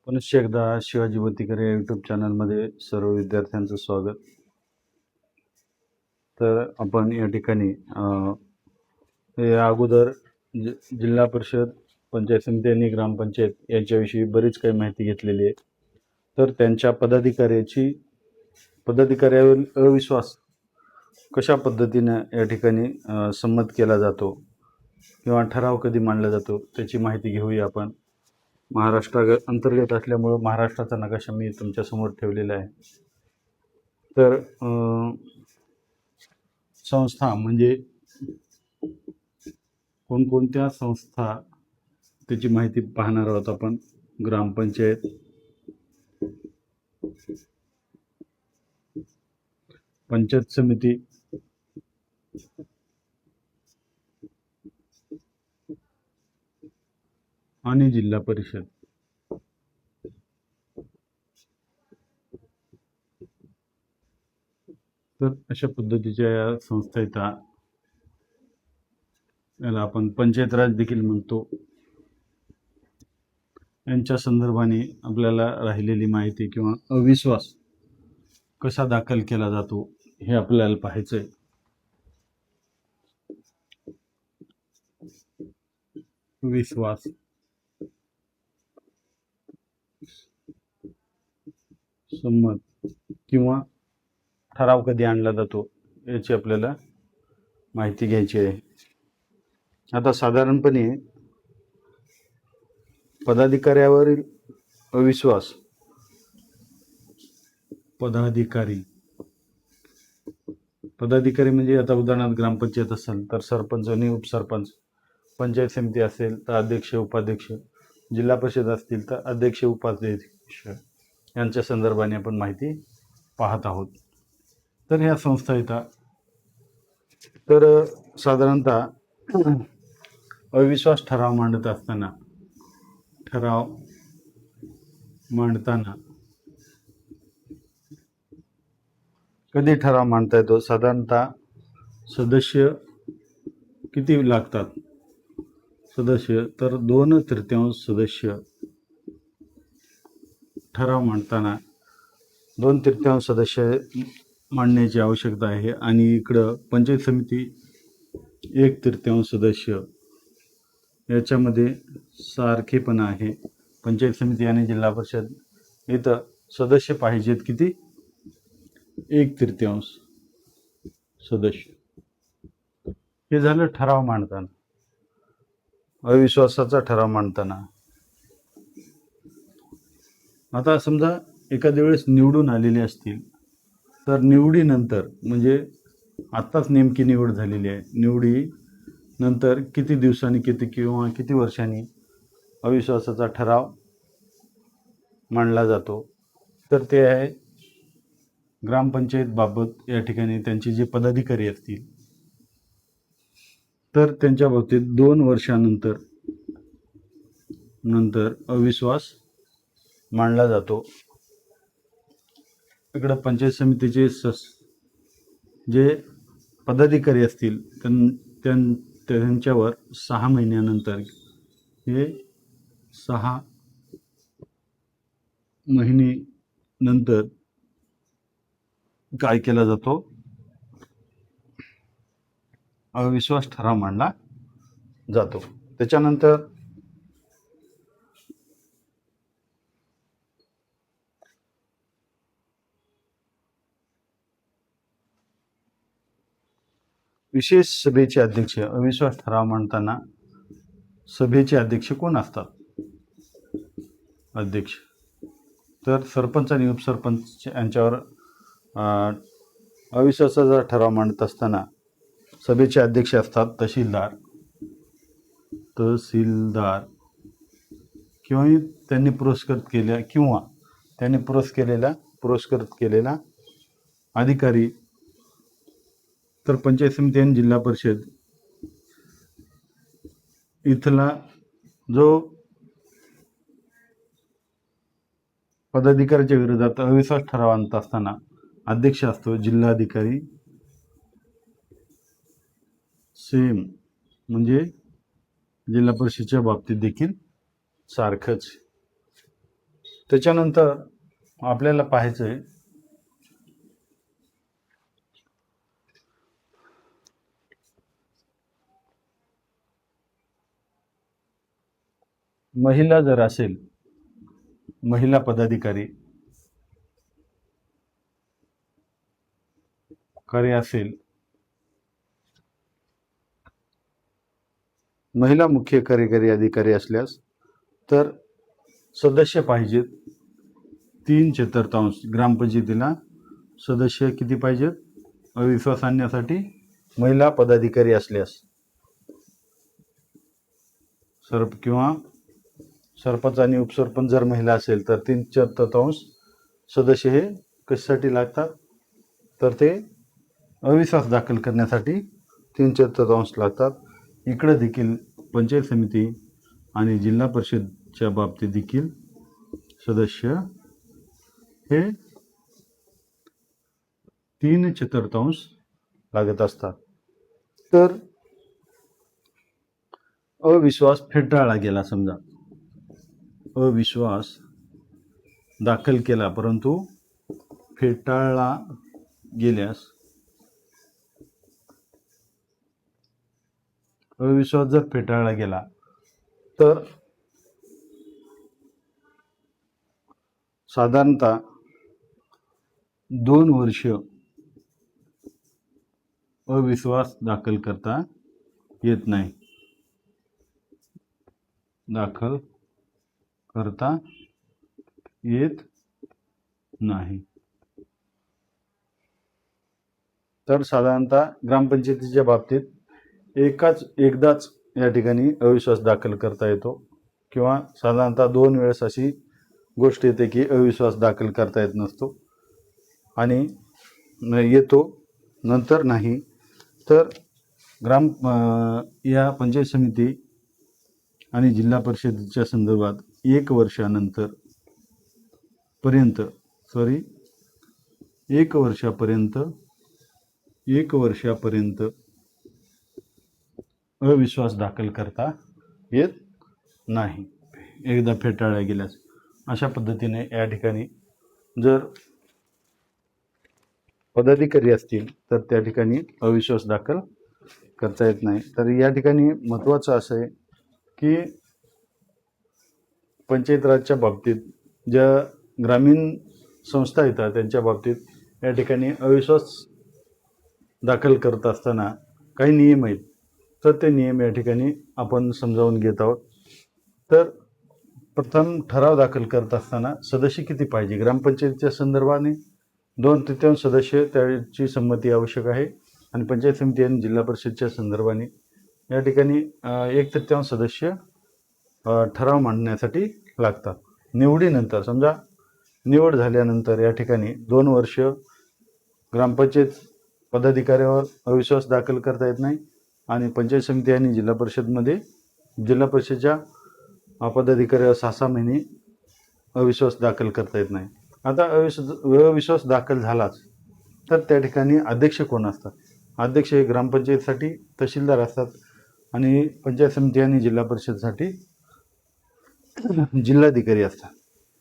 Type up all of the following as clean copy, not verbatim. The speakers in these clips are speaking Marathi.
पुनश्च एकदा शिवाजी बोतीकर या यूट्यूब चॅनलमध्ये सर्व विद्यार्थ्यांचं स्वागत. तर आपण या ठिकाणी या अगोदर जिल्हा परिषद, पंचायत समिती आणि ग्रामपंचायत यांच्याविषयी बरीच काही माहिती घेतलेली आहे. तर त्यांच्या पदाधिकाऱ्यावरील अविश्वास कशा पद्धतीने या ठिकाणी संमत केला जातो किंवा ठराव कधी मांडला जातो त्याची माहिती घेऊया आपण. महाराष्ट्र अंतर्गत असल्यामुळे महाराष्ट्राचा नकाशा मी तुमच्यासमोर ठेवलेला आहे. तर संस्था म्हणजे कोणकोणत्या संस्था त्याची माहिती पाहणार आहोत आपण. ग्रामपंचायत, पंचायत समिती, आणि जिल्हा परिषद. तर अशा पद्धतीच्या या संस्था येतात. याला आपण पंचायत राज देखील म्हणतो. यांच्या संदर्भाने आपल्याला राहिलेली माहिती किंवा अविश्वास कसा दाखल केला जातो हे आपल्याला पाहायचंय. विश्वास, संमत किंवा ठराव कधी आणला जातो याची आपल्याला माहिती घ्यायची आहे. आता साधारणपणे पदाधिकाऱ्यावरील अविश्वास, पदाधिकारी म्हणजे आता उदाहरणार्थ ग्रामपंचायत असेल तर सरपंच आणि उपसरपंच, पंचायत समिती असेल तर अध्यक्ष उपाध्यक्ष, जिल्हा परिषद असतील तर अध्यक्ष उपाध्यक्ष यांच्या संदर्भाने आपण माहिती पाहत आहोत. तर ह्या संस्था येतात. तर साधारणतः अविश्वास ठराव मांडताना कधी ठराव मांडता येतो? साधारणतः सदस्य किती लागतात? सदस्य तर 2/3 सदस्य. ठराव मांडताना 2/3 सदस्य मांडण्याची आवश्यकता आहे. आणि इकडं पंचायत समिती 1/3 सदस्य. याच्यामध्ये सारखेपणा आहे. पंचायत समिती आणि जिल्हा परिषद इथं सदस्य पाहिजेत किती? 1/3 सदस्य. हे झालं ठराव मांडताना, अविश्वासाचा ठराव मांडताना. आता समजा एखाद्या वेळेस निवडून आलेले असतील तर निवडीनंतर, म्हणजे आत्ताच नेमकी निवड झालेली आहे, निवडीनंतर किती दिवसांनी किंवा किती वर्षांनी अविश्वासाचा ठराव मांडला जातो? तर ते आहे ग्रामपंचायत बाबत या ठिकाणी त्यांचे जे पदाधिकारी असतील तर त्यांच्या बाबतीत 2 वर्षानंतर अविश्वास मांडला जातो. इकडं पंचायत समितीचे जे पदाधिकारी असतील त्यांच्यावर 6 महिन्यानंतर, हे 6 महिन्यानंतर काय केला जातो? अविश्वास ठराव मांडला जातो. त्याच्यानंतर विशेष सभेचे अध्यक्ष. अविश्वास ठराव मांडताना सभेचे अध्यक्ष कोण असतात? अध्यक्ष. तर सरपंच आणि उपसरपंच यांच्यावर अविश्वासाचा ठराव मांडत असताना सभेचे अध्यक्ष असतात तहसीलदार किंवा त्यांनी पुरस्कृत केलेला अधिकारी. तर पंचायत समिती आणि जिल्हा परिषद इथला जो पदाधिकाऱ्याच्या विरोधात अविश्वास ठराव आणत असताना अध्यक्ष असतो जिल्हाधिकारी. सेम म्हणजे जिल्हा परिषदेच्या बाबतीत देखील सारखंच. त्याच्यानंतर आपल्याला पाहायचं आहे महिला जर असेल, महिला पदाधिकारी कार्य असेल, महिला मुख्य कार्यकारी अधिकारी असल्यास तर सदस्य पाहिजेत 3/4 ग्रामपंचायतीला सदस्य किती पाहिजेत? अविश्वास आणण्यासाठी महिला पदाधिकारी असल्यास किंवा सरपंच आणि उपसरपंच जर महिला असेल तर 3/4 सदस्य हे कशासाठी लागतात? तर ते अविश्वास दाखल करण्यासाठी 3/4 लागतात. इकडे देखील पंचायत समिती आणि जिल्हा परिषदच्या बाबतीत देखील सदस्य हे 3/4 लागत असतात. तर अविश्वास फेटाळला गेला, समजा अविश्वास दाखल केला परंतु फेटाळला गेल्यास, अविश्वास जर फेटाळला गेला तर साधारणतः 2 वर्ष अविश्वास दाखल करता येत नाही. दाखल करता येत नाही. तर साधारणतः ग्रामपंचायतीच्या बाबतीत एकदाच या ठिकाणी अविश्वास दाखल करता येतो किंवा साधारणतः 2 वेळेस अशी गोष्ट येते की अविश्वास दाखल करता येत नसतो आणि येतो नंतर नाही. तर या पंचायत समिती आणि जिल्हा परिषदेच्या संदर्भात 1 वर्षापर्यंत अविश्वास दाखल करता येत नाही एकदा फेटाळला गेल्यास. अशा पद्धतीने या ठिकाणी जर पदाधिकारी असतील तर त्या ठिकाणी अविश्वास दाखल करता येत नाही. तर या ठिकाणी महत्त्वाचं असं आहे की पंचायत राजच्या बाबतीत ज्या ग्रामीण संस्था येतात त्यांच्या बाबतीत या ठिकाणी अविश्वास दाखल करत असताना काही नियम आहेत. तर ते नियम या ठिकाणी आपण समजावून घेत आहोत. तर प्रथम ठराव दाखल करत असताना सदस्य किती पाहिजे? ग्रामपंचायतीच्या संदर्भाने 2/3 सदस्य त्याची संमती आवश्यक आहे आणि पंचायत समिती आणि जिल्हा परिषदच्या संदर्भाने या ठिकाणी 1/3 सदस्य ठराव मांडण्यासाठी लागतात. निवडीनंतर समजा निवड झाल्यानंतर या ठिकाणी 2 वर्ष ग्रामपंचायत पदाधिकाऱ्यावर अविश्वास दाखल करता येत नाही आणि पंचायत समिती आणि जिल्हा परिषदमध्ये जिल्हा परिषदच्या पदाधिकाऱ्यावर 6 महिने अविश्वास दाखल करता येत नाही. आता अविश्वास दाखल झालाच तर त्या ठिकाणी अध्यक्ष कोण असतात? अध्यक्ष हे ग्रामपंचायतीसाठी तहसीलदार असतात आणि पंचायत समिती आणि जिल्हा परिषदसाठी जिल्हाधिकारी असतात.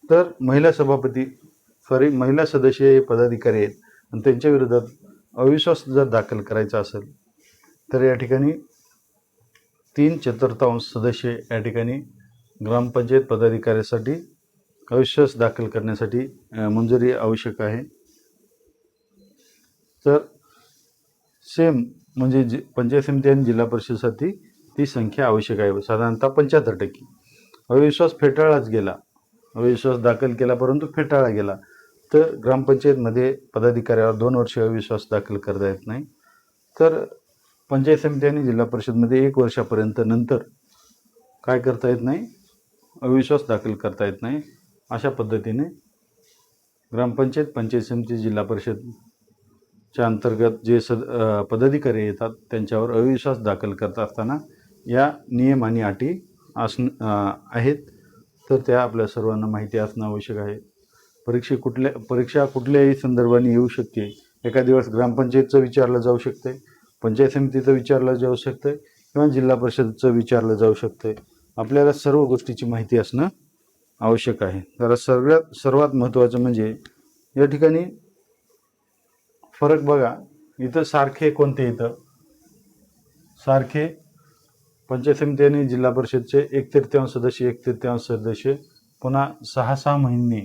तर महिला सदस्य हे पदाधिकारी आहेत आणि त्यांच्या विरोधात अविश्वास जर दाखल करायचा असेल तर या ठिकाणी 3/4 सदस्य या ठिकाणी ग्रामपंचायत पदाधिकाऱ्यासाठी अविश्वास दाखल करण्यासाठी मंजुरी आवश्यक आहे. तर सेम म्हणजे पंचायत समिती आणि जिल्हा परिषदेसाठी ती संख्या आवश्यक आहे, साधारणतः 75%. अविश्वास फेटाळलाच गेला, अविश्वास दाखल केला परंतु फेटाळला गेला तर ग्रामपंचायतमध्ये पदाधिकाऱ्यावर 2 वर्ष अविश्वास दाखल करता येत नाही. तर पंचायत समिती आणि जिल्हा परिषदमध्ये 1 वर्षापर्यंत नंतर काय करता येत नाही? अविश्वास दाखल करता येत नाही. अशा पद्धतीने ग्रामपंचायत, पंचायत समिती, जिल्हा परिषदच्या अंतर्गत जे पदाधिकारी येतात त्यांच्यावर अविश्वास दाखल करत असताना या नियम आणि अटी आहेत. तर त्या आपल्या सर्वांना माहिती असणं आवश्यक आहे. परीक्षा कुठल्याही संदर्भाने येऊ शकते. एका दिवस ग्रामपंचायतचं विचारलं जाऊ शकते, पंचायत समितीचं विचारलं जाऊ शकते किंवा जिल्हा परिषदचं विचारलं जाऊ शकते. आपल्याला सर्व गोष्टीची माहिती असणं आवश्यक आहे. तर सर्वात महत्त्वाचं म्हणजे या ठिकाणी फरक बघा, इथं सारखे कोणते, इथं सारखे पंचायत समिती आणि जिल्हा परिषदचे 1/3 सदस्य, 1/3 सदस्य, पुन्हा 6 महिने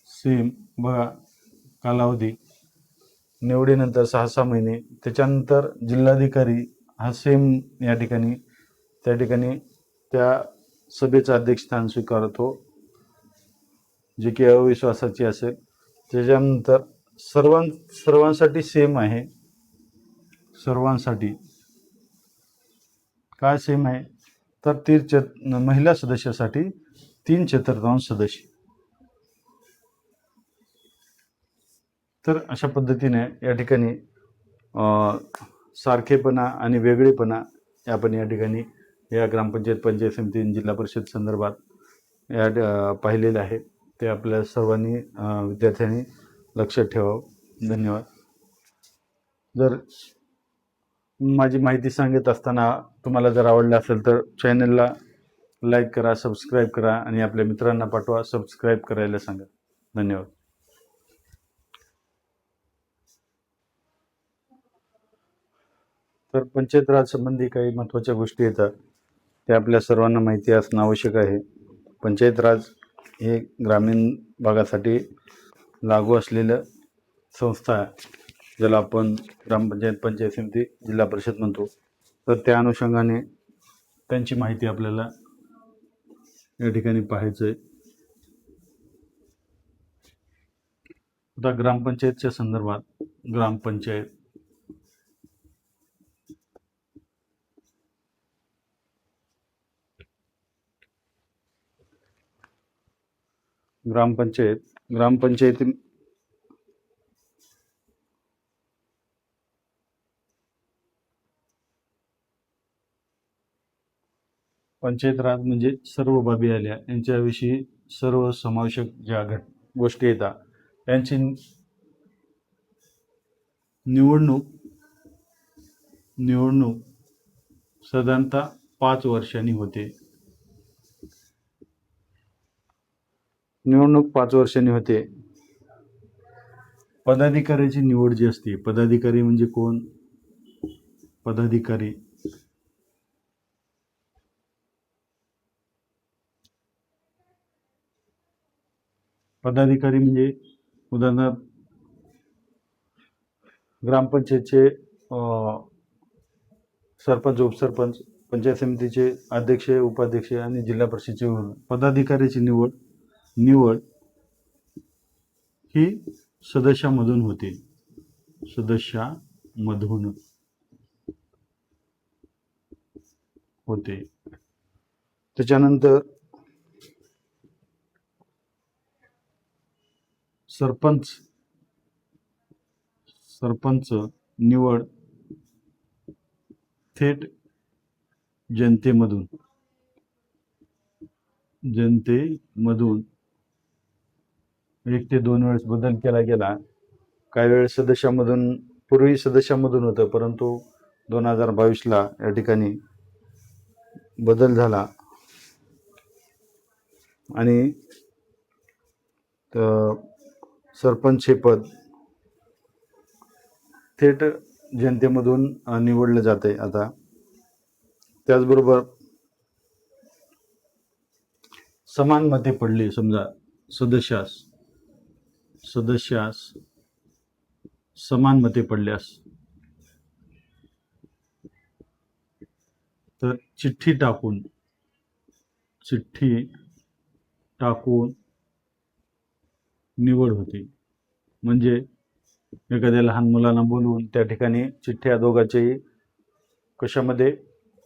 सेम बघा कालावधी, निवडीनंतर 6 महिने, त्याच्यानंतर जिल्हाधिकारी हा सेम या ठिकाणी त्या ठिकाणी त्या सभेचं अध्यक्षस्थान स्वीकारतो, जे की अविश्वासाची असेल. त्याच्यानंतर सर्वांसाठी सेम आहे. सर्वांसाठी काय सेम आहे, तर महिला सदस्यासाठी 3/4 सदस्य. तर अशा पद्धतीने या ठिकाणी सारखेपणा आणि वेगळेपणा आपण या ठिकाणी या ग्रामपंचायत, पंचायत समिती, जिल्हा परिषद संदर्भात या पाहिलेलं आहे. ते आपल्या सर्वांनी विद्यार्थ्यांनी लक्षात ठेवावं. धन्यवाद. जर माझी माहिती सांगत असताना तुम्हाला जर आवडलं असेल तर चॅनलला लाईक करा, सबस्क्राईब करा आणि आपल्या मित्रांना पाठवा, सबस्क्राईब करायला सांगा. धन्यवाद. तर पंचायत राज संबंधी काही महत्त्वाच्या गोष्टी येतात, ते आपल्या सर्वांना माहिती असणं आवश्यक आहे. पंचायत राज हे ग्रामीण भागासाठी लागू असलेलं संस्था आहे, ज्याला आपण ग्रामपंचायत, पंचायत समिती, जिल्हा परिषद म्हणतो. तर त्या अनुषंगाने त्यांची माहिती आपल्याला या ठिकाणी पाहायचं आहे. आता ग्रामपंचायतच्या संदर्भात ग्रामपंचायत ग्रामपंचायती पंचायत राज म्हणजे सर्व बाबी आल्या यांच्याविषयी सर्व समावेशक ज्या गोष्टी येतात त्यांची निवडणूक साधारणतः 5 वर्षांनी होते. पदाधिकाऱ्याची निवड जी असते, पदाधिकारी म्हणजे कोण? पदाधिकारी म्हणजे उदाहरणार्थ ग्रामपंचायतचे सरपंच, उपसरपंच, पंचायत समितीचे अध्यक्ष, उपाध्यक्ष आणि जिल्हा परिषदेचे पदाधिकाऱ्याची निवड ही सदस्यामधून होते. त्याच्यानंतर सरपंच निवड थेट जनतेमधून 1 ते 2 वेळेस बदल केला गेला. काही वेळेस पूर्वी सदस्यामधून होतं, परंतु 2022ला या ठिकाणी बदल झाला आणि सरपंच हे पद थेट जनतेमधून निवडलं जाते आता. त्याचबरोबर समान मते पडली, समजा सदस्यास समान मते पडल्यास तर चिठ्ठी टाकून निवड होते. म्हणजे एखाद्या लहान मुलांना बोलवून त्या ठिकाणी चिठ्ठ्या दोघांच्याही कशामध्ये,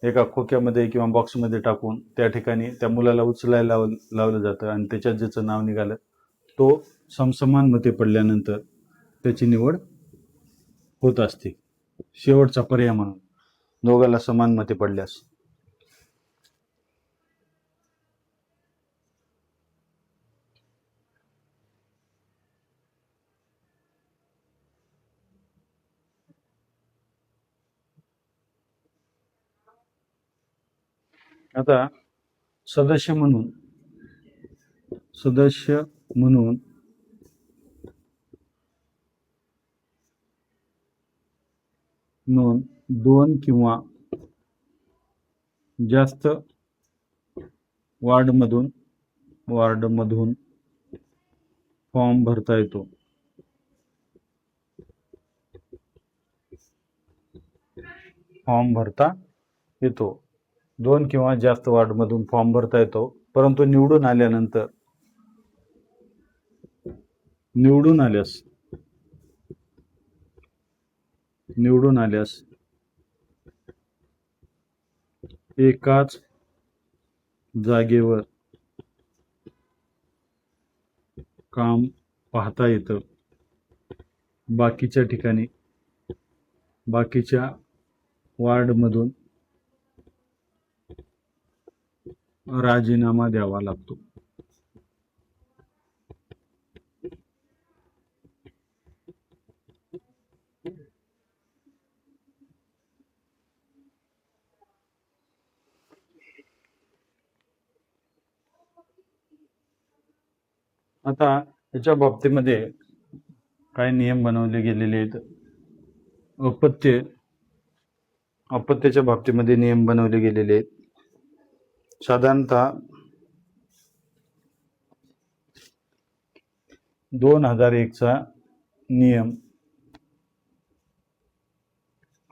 एका खोक्यामध्ये किंवा बॉक्समध्ये टाकून त्या ठिकाणी त्या मुलाला उचलायला लावलं जातं आणि त्याच्यात ज्याचं नाव निघालं तो समसमान मते पडल्यानंतर त्याची निवड होत असते, शेवटचा पर्याय म्हणून, दोघाला समान मते पडल्यास. आता सदस्य म्हणून सदस्य म्हणून नोंद 2 किंवा जास्त वार्डमधून फॉर्म भरता येतो. फॉर्म भरता येतो. 2 किंवा जास्त वार्डमधून फॉर्म भरता येतो. परंतु निवडून आल्यास एकाच जागेवर काम पाहता येतं. बाकीच्या वार्डमधून राजीनामा द्यावा लागतो. आता याच्या बाबतीमध्ये काही नियम बनवले गेलेले आहेत. अपत्याच्या बाबतीमध्ये नियम बनवले गेलेले आहेत. साधारणतः 2001चा नियम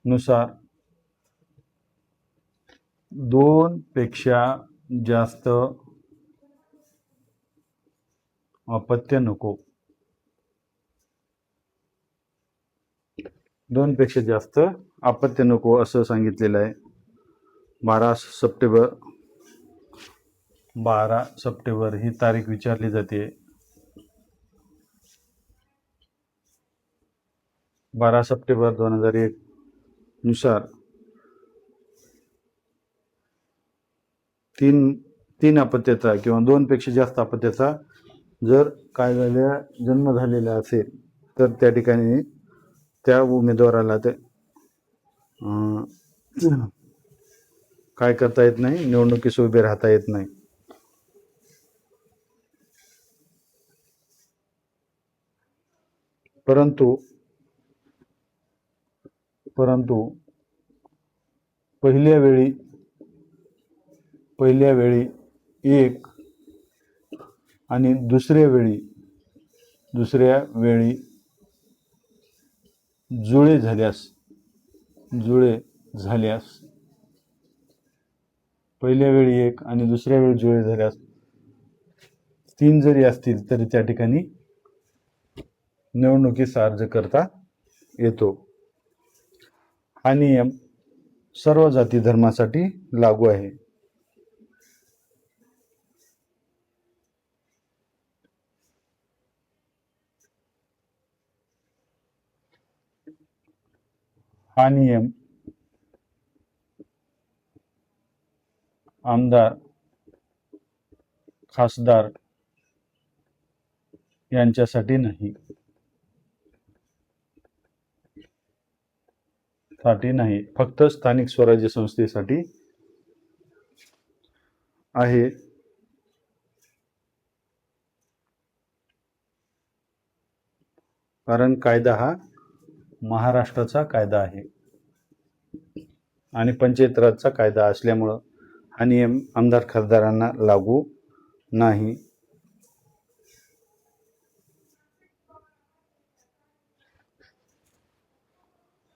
नुसार 2 पेक्षा जास्त अपत्य नको. 2 पेक्षा जास्त अपत्य नको असं सांगितलेलं आहे. 12 सप्टेंबर ही तारीख विचारली जाते. 12 सप्टेंबर 2001 नुसार 3 अपत्याचा किंवा 2 पेक्षा जास्त अपत्याचा जर कायद्याला जन्म झालेला असेल तर त्या ठिकाणी त्या उमेदवाराला ते काय करता येत नाही, निवडणुकीस उभे राहता येत नाही. परंतु पहिल्या वेळी एक आणि दुसऱ्या वेळी जुळे झाल्यास पहिल्या वेळी एक आणि दुसऱ्या वेळी जुळे झाल्यास 3 जरी असतील तरी त्या ठिकाणी निवडणुकीस अर्ज करता येतो. हा नियम सर्व जाती धर्मासाठी लागू आहे. हा नियम आमदार, खासदार यांच्यासाठी नाही. फक्त स्थानिक स्वराज्य संस्थेसाठी आहे. कारण कायदा हा महाराष्ट्राचा कायदा आहे आणि पंचायत राजचा कायदा असल्यामुळं हा नियम आमदार खासदारांना लागू नाही.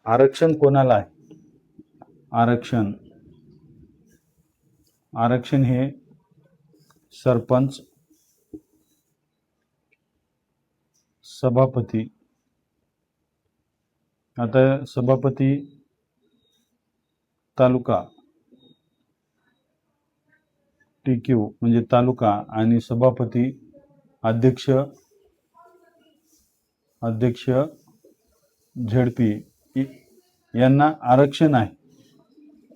आरक्षण कोणाला आहे? आरक्षण हे सरपंच, सभापती. आता सभापती तालुका TQ म्हणजे तालुका आणि सभापती अध्यक्ष ZP यांना आरक्षण आहे.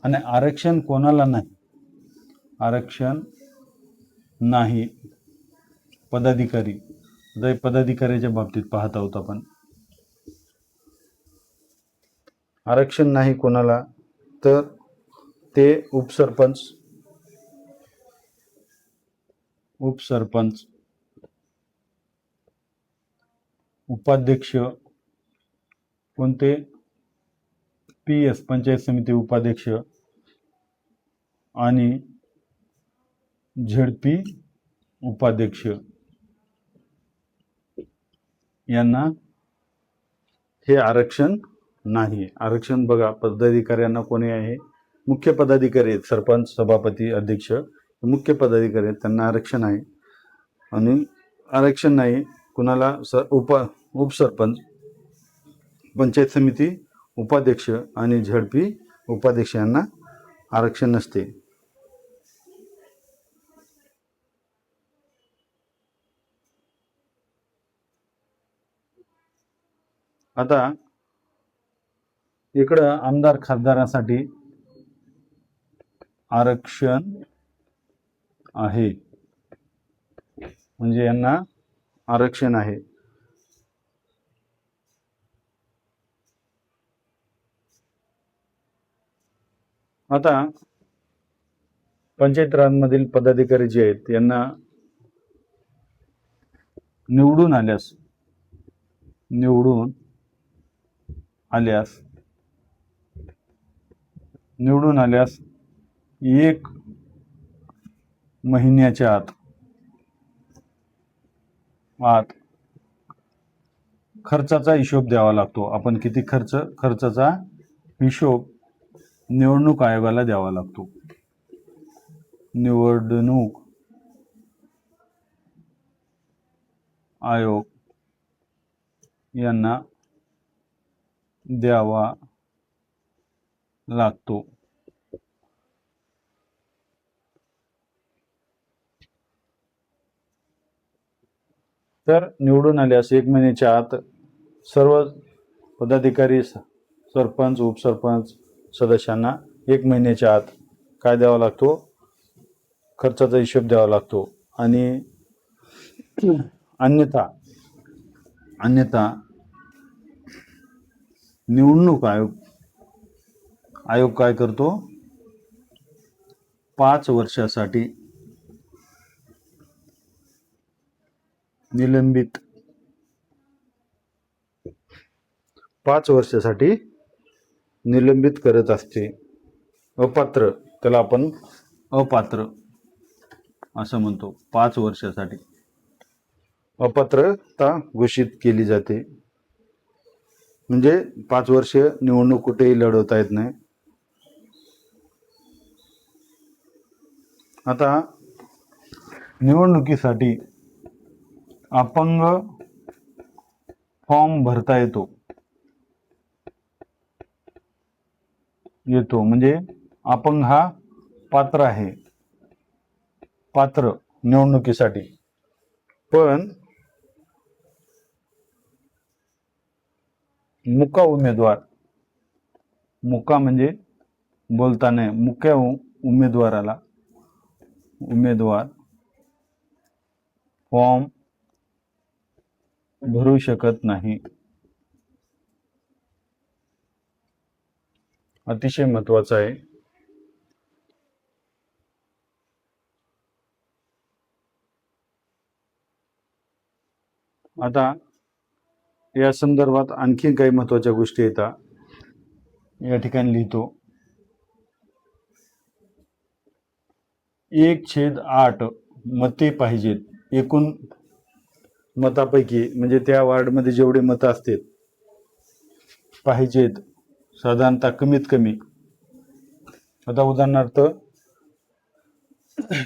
आणि आरक्षण कोणाला नाही? आरक्षण नाही पदाधिकारी. पदाधिकाऱ्याच्या बाबतीत पाहत आहोत आपण. आरक्षण नाही कोणाला तर ते उपसरपंच उपाध्यक्ष कोणते? PS पंचायत समिती उपाध्यक्ष आणि ZP उपाध्यक्ष यांना हे आरक्षण नाही. आरक्षण बघा, पदाधिकाऱ्यांना कोणी आहे? मुख्य पदाधिकारी आहेत, सरपंच, सभापती, अध्यक्ष मुख्य पदाधिकारी आहेत, त्यांना आरक्षण आहे. आणि आरक्षण नाही कुणाला? उपसरपंच, पंचायत समिती उपाध्यक्ष आणि ZP उपाध्यक्ष यांना आरक्षण नसते. आता इकडं आमदार खासदारांसाठी आरक्षण आहे, म्हणजे यांना आरक्षण आहे. आता पंचायत राजमधील पदाधिकारी जे आहेत यांना निवडून आल्यास 1 महिन्याच्या आत खर्चाचा हिशोब द्यावा लागतो. आपण किती खर्चाचा हिशोब निवडणूक आयोगाला द्यावा लागतो. निवडणूक आयोग यांना द्यावा लागतो. तर निवडून आल्यास 1 महिन्याच्या आत सर्व पदाधिकारी, सरपंच, उपसरपंच सदस्यांना 1 महिन्याच्या आत काय द्यावा लागतो? खर्चाचा हिशोब द्यावा लागतो. आणि अन्यथा निवडणूक आयोग काय करतो? 5 वर्षासाठी निलंबित 5 वर्षासाठी निलंबित करत असते. अपात्र, त्याला आपण अपात्र असं म्हणतो. 5 वर्षासाठी अपात्रता घोषित केली जाते, म्हणजे 5 वर्ष निवडणूक कुठेही लढवता येत नाही. आता निवडणुकीसाठी अपंग फॉर्म भरता येतो, म्हणजे अपंग हा पात्र आहे, निवडणुकीसाठी. पण मुका म्हणजे बोलता नाही, मुक्या उमेदवार फॉर्म भरू शकत नाही. अतिशय महत्वाचं आहे. आता या संदर्भात आणखी काही महत्वाच्या गोष्टी येतात, या ठिकाणी लिहितो. 1/8 मते पाहिजेत. एकूण मतापैकी, म्हणजे त्या वार्डमध्ये जेवढे मतं असतील पाहिजेत, साधारणतः कमीत कमी. आता उदाहरणार्थ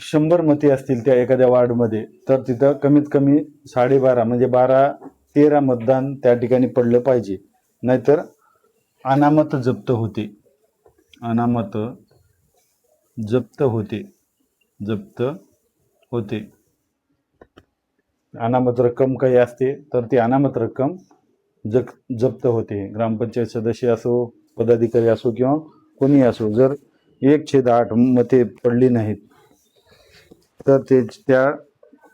100 मते असतील त्या एखाद्या वार्डमध्ये, तर तिथं कमीत कमी 12.5 म्हणजे 12-13 मतदान त्या ठिकाणी पडलं पाहिजे. नाहीतर अनामत जप्त होते. अनामत रक्कम काही असते तर ती अनामत रक्कम जप्त होते. ग्रामपंचायत सदस्य असो, पदाधिकारी असो किंवा कोणी असो, जर 1/8 मते पडली नाहीत तर त्या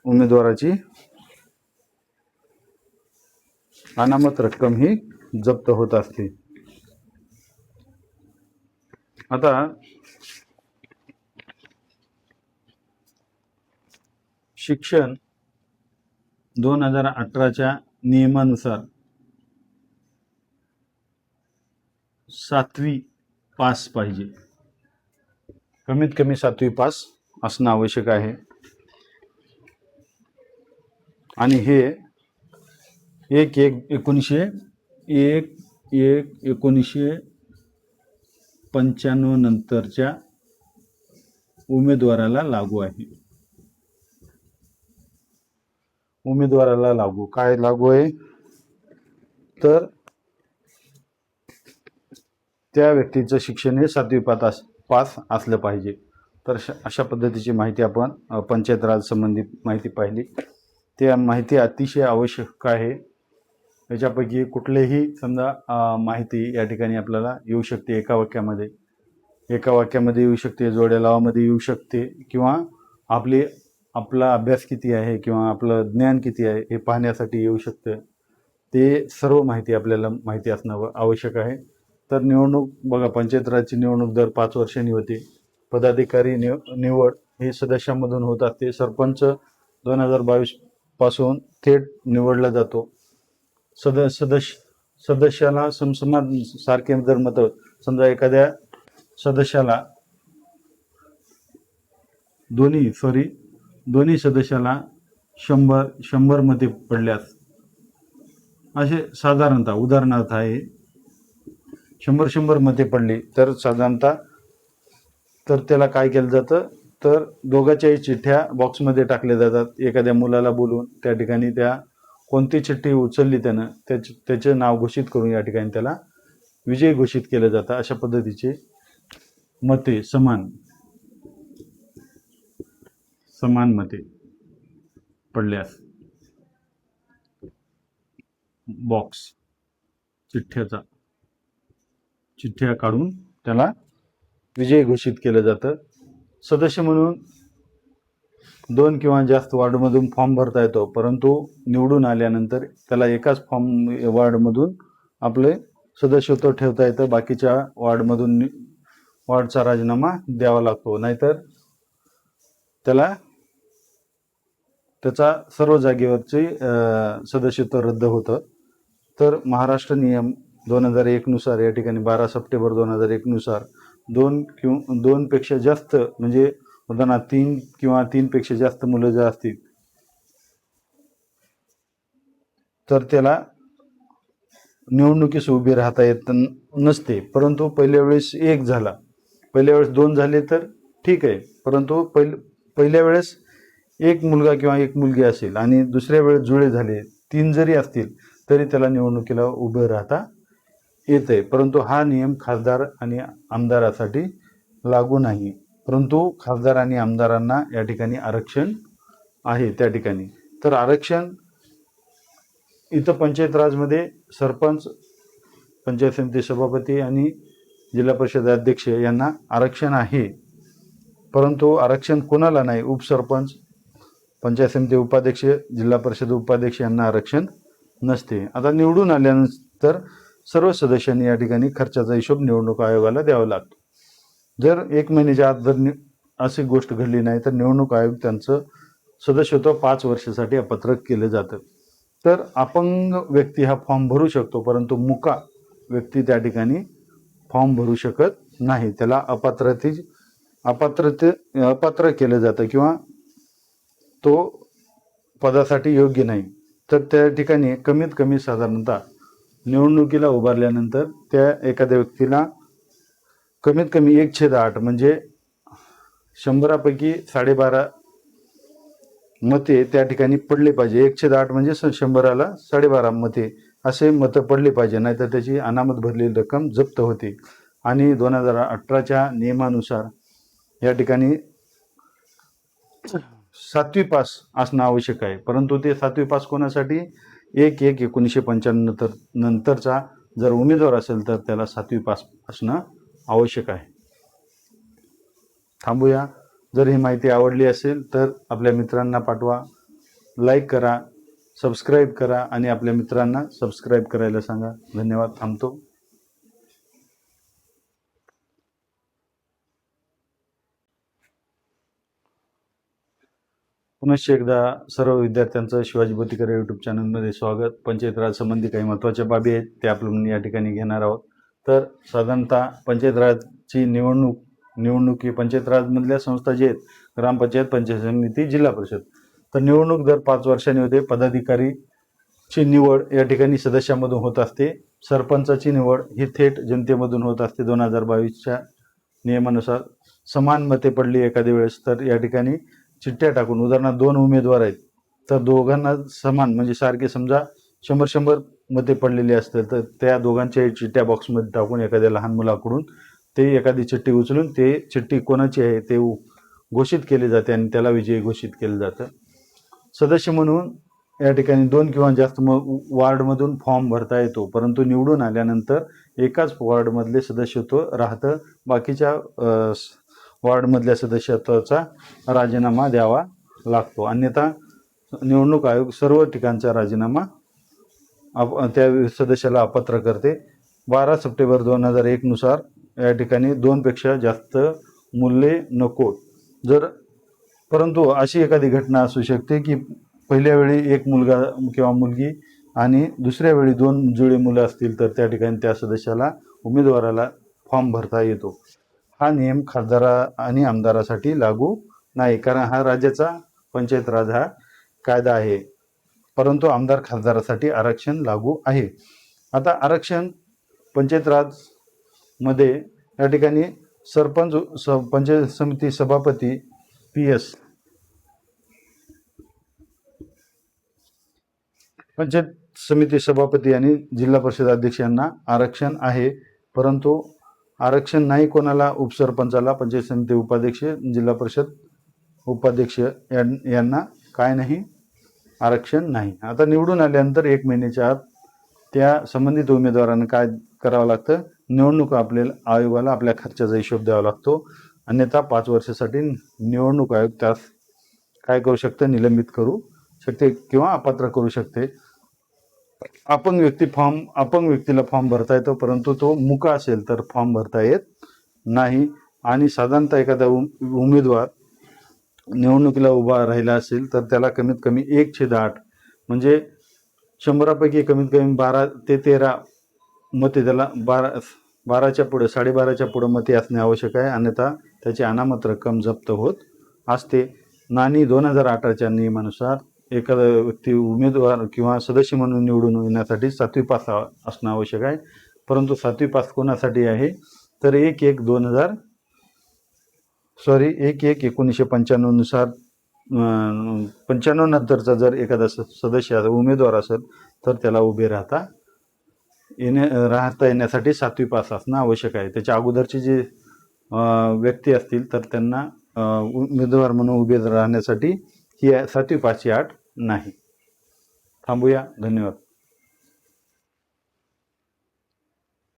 उमेदवाराची अनामत रक्कम ही जप्त होत असते. आता शिक्षण 2018च्या नियमानुसार 7वी पास पाहिजे, कमीत कमी 7वी पास असणं आवश्यक आहे. आणि हे 1995 नंतरच्या उमेदवाराला लागू आहे. उमेदवाराला लागू काय लागू आहे तर त्या व्यक्तीचं शिक्षण हे 7वी पास असलं पाहिजे. तर अशा पद्धतीची माहिती आपण पंचायत राज संबंधी माहिती पाहिली. त्या माहिती अतिशय आवश्यक आहे. याच्यापैकी कुठलेही समजा माहिती या ठिकाणी आपल्याला येऊ शकते एका वाक्यामध्ये येऊ शकते, जोड्या लावामध्ये येऊ शकते, किंवा आपला अभ्यास किती आहे किंवा आपलं ज्ञान किती आहे हे पाहण्यासाठी येऊ शकतं. ते सर्व माहिती आपल्याला माहिती असणं आवश्यक आहे. तर निवडणूक बघा, पंचायत राजची निवडणूक दर 5 वर्षांनी होते. पदाधिकारी निवड हे सदस्यांमधून होत असते. सरपंच 2022 पासून थेट निवडला जातो. सदस्याला समसमान सारखे जर मतं, समजा एखाद्या सदस्याला दोन्ही सदस्याला 100 मते पडल्यास, असे साधारणतः उदाहरणार्थ आहे, 100 मते पडली तर साधारणतः तर त्याला काय केलं जातं तर दोघांच्याही चिठ्ठ्या बॉक्समध्ये टाकल्या जातात. एखाद्या मुलाला बोलून त्या ठिकाणी त्या कोणती चिठ्ठी उचलली त्यानं त्याचे नाव घोषित करून या ठिकाणी त्याला विजयी घोषित केलं जातं. अशा पद्धतीचे मते समान मते पडल्यास बॉक्स चिठ्ठ्या काढून त्याला विजयी घोषित केलं जातं. सदस्य म्हणून 2 किंवा जास्त वॉर्डमधून फॉर्म भरता येतो, परंतु निवडून आल्यानंतर त्याला एकाच वॉर्डमधून आपले सदस्यत्व ठेवता येतं. बाकीच्या वॉर्डचा राजीनामा द्यावा लागतो, नाहीतर त्याचा सर्व जागेवरचे सदस्यत्व रद्द होतं. तर महाराष्ट्र नियम 2001 नुसार या ठिकाणी 12 सप्टेंबर 2001 नुसार 2 पेक्षा जास्त, म्हणजे उदाहरणार्थ 3 किंवा 3 पेक्षा जास्त मुलं जर असतील तर त्याला निवडणुकीस उभे राहता येत नसते. परंतु पहिल्या वेळेस 1 झाला, पहिल्या वेळेस 2 झाले तर ठीक आहे, परंतु पहिल्या वेळेस 1 मुलगा किंवा 1 मुलगी असेल आणि दुसऱ्या वेळेस जुळे झाले 3 जरी असतील तरी त्याला निवडणुकीला उभं राहता येते. परंतु हा नियम खासदार आणि आमदारासाठी लागू नाही. परंतु खासदार आणि आमदारांना या ठिकाणी आरक्षण आहे. त्या ठिकाणी तर आरक्षण इथं पंचायत राजमध्ये सरपंच, पंचायत समिती सभापती आणि जिल्हा परिषद अध्यक्ष यांना आरक्षण आहे. परंतु आरक्षण कोणाला नाही, उपसरपंच, पंचायत समिती उपाध्यक्ष, जिल्हा परिषद उपाध्यक्ष यांना आरक्षण नसते. आता निवडून आल्यानंतर सर्व सदस्यांनी या ठिकाणी खर्चाचा हिशोब निवडणूक आयोगाला द्यावा लागतो. जर 1 महिन्याच्या आत जर अशी गोष्ट घडली नाही तर निवडणूक आयोग त्यांचं सदस्यत्व 5 वर्षासाठी अपात्र केलं जातं. तर अपंग व्यक्ती हा फॉर्म भरू शकतो, परंतु मुका व्यक्ती त्या ठिकाणी फॉर्म भरू शकत नाही. त्याला अपात्र केलं जातं किंवा तो पदासाठी योग्य नाही. तर त्या ठिकाणी कमीत कमी साधारणतः निवडणुकीला उभारल्यानंतर त्या एखाद्या व्यक्तीला कमीत कमी 1/8 म्हणजे 100 पैकी 12.5 मते त्या ठिकाणी पडले पाहिजे. 1/8 म्हणजे 100ला 12.5 मते असे मतं पडले पाहिजे, नाहीतर त्याची अनामत भरलेली रक्कम जप्त होते. आणि 2018च्या नियमानुसार या ठिकाणी 7वी पास असणं आवश्यक आहे. परंतु ते 7वी पास कोणासाठी, 1/1/1995 नंतरचा जर उमेदवार असेल तर त्याला 7वी पास असणं आवश्यक आहे. थांबूया. जर ही माहिती आवडली असेल तर आपल्या मित्रांना पाठवा, लाईक करा, सबस्क्राईब करा आणि आपल्या मित्रांना सबस्क्राईब करायला सांगा. धन्यवाद. थांबतो. पुनश्च एकदा सर्व विद्यार्थ्यांचं शिवाजी बोतीकर यूट्यूब चॅनलमध्ये स्वागत. पंचायत राज संबंधी काही महत्त्वाच्या बाबी आहेत ते आपण या ठिकाणी घेणार आहोत. तर साधारणतः पंचायत राजची निवडणूक ही पंचायत राजमधल्या संस्था जे आहेत, ग्रामपंचायत, पंचायत समिती, जिल्हा परिषद, तर निवडणूक दर 5 वर्षांनी होते. पदाधिकारीची निवड या ठिकाणी सदस्यामधून होत असते. सरपंचाची निवड ही थेट जनतेमधून होत असते. 2022च्या नियमानुसार समान मते पडली एखाद्या वेळेस तर या ठिकाणी चिठ्ठ्या टाकून, उदाहरणार्थ 2 उमेदवार आहेत तर दोघांना समान म्हणजे सारखे, समजा 100 मते पडलेली असतील तर त्या दोघांच्या चिठ्ठ्या बॉक्समध्ये टाकून एखाद्या लहान मुलाकडून ते एखादी चिठ्ठी उचलून ते चिठ्ठी कोणाची आहे ते घोषित केले जाते आणि त्याला विजयी घोषित केलं जातं. सदस्य म्हणून या ठिकाणी 2 किंवा जास्त वॉर्डमधून फॉर्म भरता येतो, परंतु निवडून आल्यानंतर एकाच वॉर्डमधले सदस्यत्व राहतं. बाकीच्या वॉर्डमधल्या सदस्यत्वाचा राजीनामा द्यावा लागतो. अन्यथा निवडणूक आयोग सर्व ठिकाणचा राजीनामा त्या सदस्याला अपात्र करते. 12 सप्टेंबर 2001 नुसार या ठिकाणी 2 पेक्षा जास्त मूल्ये नको. परंतु अशी एखादी घटना असू शकते की पहिल्या वेळी एक मुलगा किंवा मुलगी आणि दुसऱ्या वेळी 2 जुळे मुलं असतील तर त्या ठिकाणी त्या सदस्याला, उमेदवाराला फॉर्म भरता येतो. हा नियम खासदार आणि आमदारासाठी लागू नाही, कारण हा राज्याचा पंचायत राज हा कायदा आहे. परंतु आमदार खासदारासाठी आरक्षण लागू आहे. आता आरक्षण पंचायत राज मध्ये या ठिकाणी सरपंच, पंचायत समिती सभापती, PS, पंचायत समिती सभापती आणि जिल्हा परिषद अध्यक्ष यांना आरक्षण आहे. परंतु आरक्षण नाही कोणाला? उपसरपंचाला, पंचायत समिती उपाध्यक्ष, जिल्हा परिषद उपाध्यक्ष यांना काय नाही? आरक्षण नाही. आता निवडून आल्यानंतर 1 महिन्याच्या आत त्या संबंधित उमेदवारांना काय करावं लागतं? निवडणूक आयोगाला आपल्या खर्चाचा हिशोब द्यावा लागतो. अन्यथा 5 वर्षासाठी निवडणूक आयोग त्यास काय करू शकतं? निलंबित करू शकते किंवा अपात्र करू शकते. अपंग व्यक्तीला फॉर्म भरता येतो, परंतु तो मुका असेल तर फॉर्म भरता येत नाही. आणि साधारणतः एखादा उमेदवार निवडणुकीला उभा राहिला असेल तर त्याला कमीत कमी 1/8 म्हणजे 100पैकी कमीत कमी 12 ते 13 मते, त्याला 12च्या पुढे, 12.5च्या पुढे मते असणे आवश्यक आहे. अन्यथा त्याची अनामत रक्कम जप्त होत असते. नाणी 2018च्या नियमानुसार एखादा व्यक्ती उमेदवार किंवा सदस्य म्हणून निवडून येण्यासाठी 7वी पास असणं आवश्यक आहे. परंतु 7वी पास कोणासाठी आहे तर 1/1/1995 नुसार 95 नंतरचा जर एखादा सदस्य उमेदवार असेल तर त्याला उभे राहता येण्यासाठी 7वी पास असणं आवश्यक आहे. त्याच्या अगोदरचे जे व्यक्ती असतील तर त्यांना उमेदवार म्हणून उभे राहण्यासाठी ही 7वी पासची अट नाही. थांबूया. धन्यवाद.